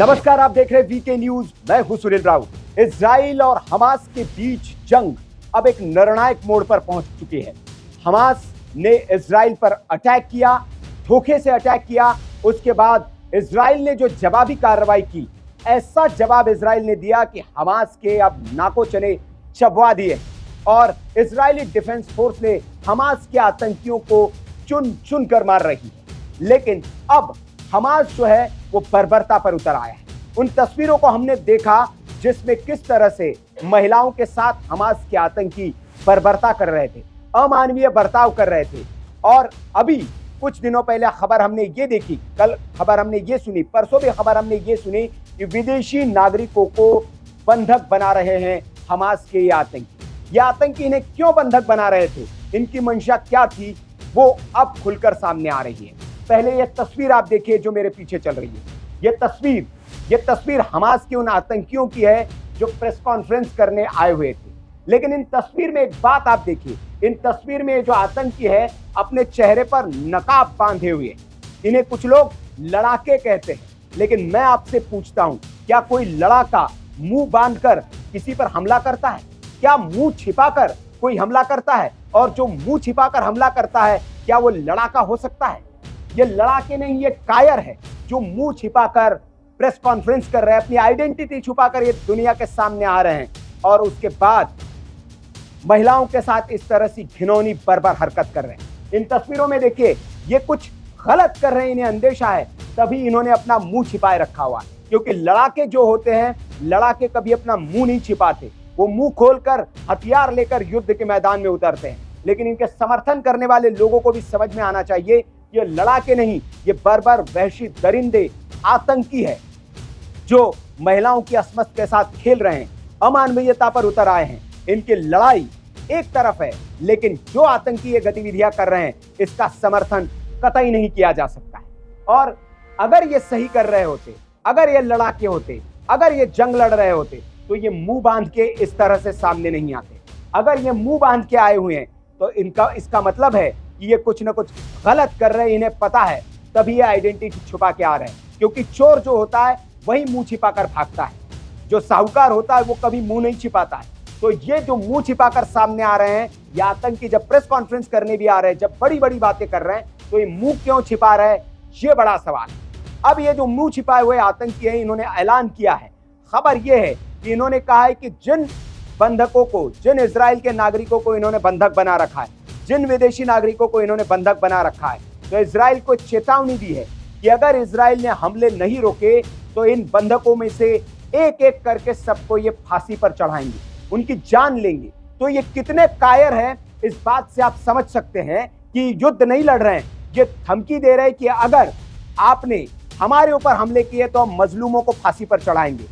नमस्कार, आप देख रहे हैं वीके न्यूज। मैं हूं सुनील राउत। इजराइल और हमास के बीच जंग अब एक निर्णायक मोड़ पर पहुंच चुकी है। हमास ने इजराइल पर अटैक किया, धोखे से अटैक किया। उसके बाद इजराइल ने जो जवाबी कार्रवाई की, ऐसा जवाब इजराइल ने दिया कि हमास के अब नाको चने चबवा दिए और इजरायली डिफेंस फोर्स ने हमास के आतंकियों को चुन चुन कर मार रही है। लेकिन अब हमास जो है वो बर्बरता पर उतर आया है। उन तस्वीरों को हमने देखा जिसमें किस तरह से महिलाओं के साथ हमास के आतंकी बर्बरता कर रहे थे, अमानवीय बर्ताव कर रहे थे। और अभी कुछ दिनों पहले खबर हमने ये देखी, कल खबर हमने ये सुनी, परसों भी खबर हमने ये सुनी कि विदेशी नागरिकों को बंधक बना रहे हैं हमास के ये आतंकी इन्हें क्यों बंधक बना रहे थे, इनकी मंशा क्या थी, वो अब खुलकर सामने आ रही है। पहले ये तस्वीर आप देखिए जो मेरे पीछे चल रही है। ये तस्वीर हमास के उन आतंकियों की है जो प्रेस कॉन्फ्रेंस करने आए हुए थे। लेकिन इन तस्वीर में एक बात आप देखिए, इन तस्वीर में जो आतंकी है अपने चेहरे पर नकाब बांधे हुए। इन्हें कुछ लोग लड़ाके कहते हैं, लेकिन मैं आपसे पूछता हूं, क्या कोई लड़ाका मुंह बांधकर किसी पर हमला करता है? क्या मुंह छिपाकर कोई हमला करता है? और जो मुंह छिपाकर हमला करता है, क्या वो लड़ाका हो सकता है? ये लड़ाके नहीं, ये कायर है जो मुंह छिपाकर प्रेस कॉन्फ्रेंस कर रहे हैं, अपनी आइडेंटिटी छुपाकर ये दुनिया के सामने आ रहे हैं और उसके बाद महिलाओं के साथ इस तरह से घिनौनी बर्बर हरकत कर रहे हैं। इन तस्वीरों में देखिए, ये कुछ गलत कर रहे हैं, इन्हें अंदेशा है, तभी इन्होंने अपना मुंह छिपाए रखा हुआ है। क्योंकि लड़ाके जो होते हैं, लड़ाके कभी अपना मुंह नहीं छिपाते, वो मुंह खोलकर हथियार लेकर युद्ध के मैदान में उतरते हैं। लेकिन इनके समर्थन करने वाले लोगों को भी समझ में आना चाहिए, ये लड़ाके नहीं, ये बर्बर वहशी दरिंदे आतंकी है जो महिलाओं की असमत के साथ खेल रहे हैं, अमानवीयता पर उतर आए हैं। इनकी लड़ाई एक तरफ है, लेकिन जो आतंकी ये गतिविधियां कर रहे हैं, इसका समर्थन कतई नहीं किया जा सकता है। और अगर ये सही कर रहे होते, अगर ये लड़ाके होते, अगर ये जंग लड़ रहे होते, तो ये मुंह बांध के इस तरह से सामने नहीं आते। अगर ये मुंह बांध के आए हुए हैं तो इसका मतलब है कि ये कुछ ना कुछ गलत कर रहे हैं, इन्हें पता है, तभी ये आइडेंटिटी छुपा के आ रहे हैं। क्योंकि चोर जो होता है वही मुंह छिपाकर भागता है, जो साहूकार होता है वो कभी मुंह नहीं छिपाता है। तो ये जो मुंह छिपाकर सामने आ रहे हैं, ये आतंकी जब प्रेस कॉन्फ्रेंस करने भी आ रहे हैं, जब बड़ी बड़ी बातें कर रहे हैं, तो ये मुंह क्यों छिपा रहे हैं, ये बड़ा सवाल है। अब ये जो मुंह छिपाए हुए आतंकी हैं, इन्होंने ऐलान किया है। खबर ये है कि इन्होंने कहा है कि जिन बंधकों को, जिन इजराइल के नागरिकों को इन्होंने बंधक बना रखा है, जिन विदेशी नागरिकों को इन्होंने बंधक बना रखा है, तो इजराइल को चेतावनी दी है कि अगर इजराइल ने हमले नहीं रोके तो इन बंधकों में से एक एक करके सबको ये फांसी पर चढ़ाएंगे, उनकी जान लेंगे। तो ये कितने कायर हैं, इस बात से आप समझ सकते हैं कि युद्ध नहीं लड़ रहे हैं, ये धमकी दे रहे हैं कि अगर आपने हमारे ऊपर हमले किए तो हम मजलूमों को फांसी पर चढ़ाएंगे।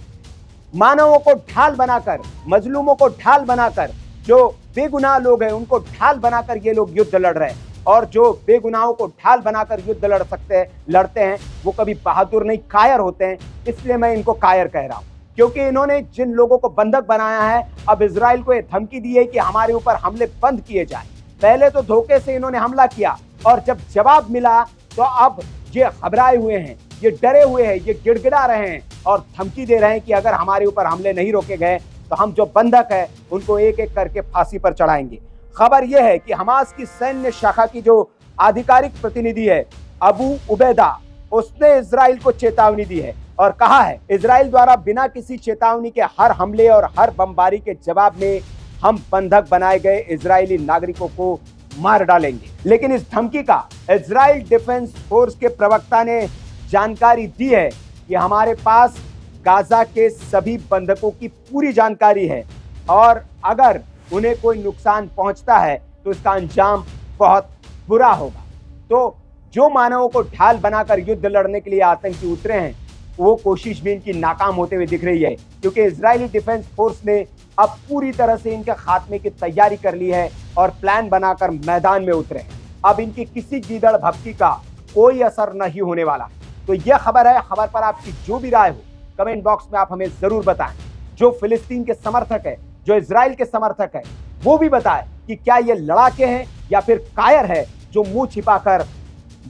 मानवों को ढाल बनाकर, मजलूमों को ढाल बनाकर, जो बेगुनाह लोग हैं उनको ढाल बनाकर ये लोग युद्ध लड़ रहे हैं। और जो बेगुनाहों को ढाल बनाकर युद्ध लड़ते हैं, वो कभी बहादुर नहीं, कायर होते हैं। इसलिए मैं इनको कायर कह रहा हूं, क्योंकि इन्होंने जिन लोगों को बंधक बनाया है, अब इजराइल को ये धमकी दी है कि हमारे ऊपर हमले बंद किए जाए। पहले तो धोखे से इन्होंने हमला किया और जब जवाब मिला तो अब ये घबराए हुए हैं, ये डरे हुए हैं, ये गिड़गिड़ा रहे हैं और धमकी दे रहे हैं कि अगर हमारे ऊपर हमले नहीं रोके गए तो हम जो बंधक है उनको एक एक करके फांसी पर चढ़ाएंगे। खबर यह है कि हमास की सैन्य शाखा की जो आधिकारिक प्रतिनिधि है अबू उबैदा, उसने इजराइल को चेतावनी दी है और कहा है इजराइल द्वारा बिना किसी चेतावनी के हर हमले और हर बमबारी के जवाब में हम बंधक बनाए गए इजरायली नागरिकों को मार डालेंगे। लेकिन इस धमकी का इजराइल डिफेंस फोर्स के प्रवक्ता ने जानकारी दी है कि हमारे पास गाजा के सभी बंधकों की पूरी जानकारी है और अगर उन्हें कोई नुकसान पहुंचता है तो इसका अंजाम बहुत बुरा होगा। तो जो मानवों को ढाल बनाकर युद्ध लड़ने के लिए आतंकी उतरे हैं, वो कोशिश भी इनकी नाकाम होते हुए दिख रही है, क्योंकि इजरायली डिफेंस फोर्स ने अब पूरी तरह से इनके खात्मे की तैयारी कर ली है और प्लान बनाकर मैदान में उतरे हैं। अब इनकी किसी गीदड़ भक्ति का कोई असर नहीं होने वाला। तो यह खबर है, खबर पर आपकी जो भी राय हो कमेंट बॉक्स में आप हमें जरूर बताएं। जो फिलिस्तीन के समर्थक है, जो इजराइल के समर्थक है, वो भी बताएं कि क्या ये लड़ाके हैं या फिर कायर है जो मुंह छिपाकर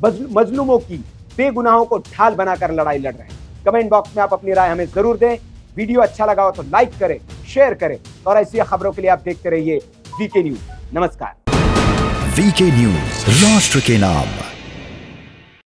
मजलूमों की, बेगुनाहों को ढाल बनाकर लड़ाई लड़ रहे हैं। कमेंट बॉक्स में आप अपनी राय हमें जरूर दें। वीडियो अच्छा लगा हो तो लाइक करें, शेयर करें और ऐसी खबरों के लिए आप देखते रहिए वीके न्यूज। नमस्कार। वीके न्यूज, राष्ट्र के नाम।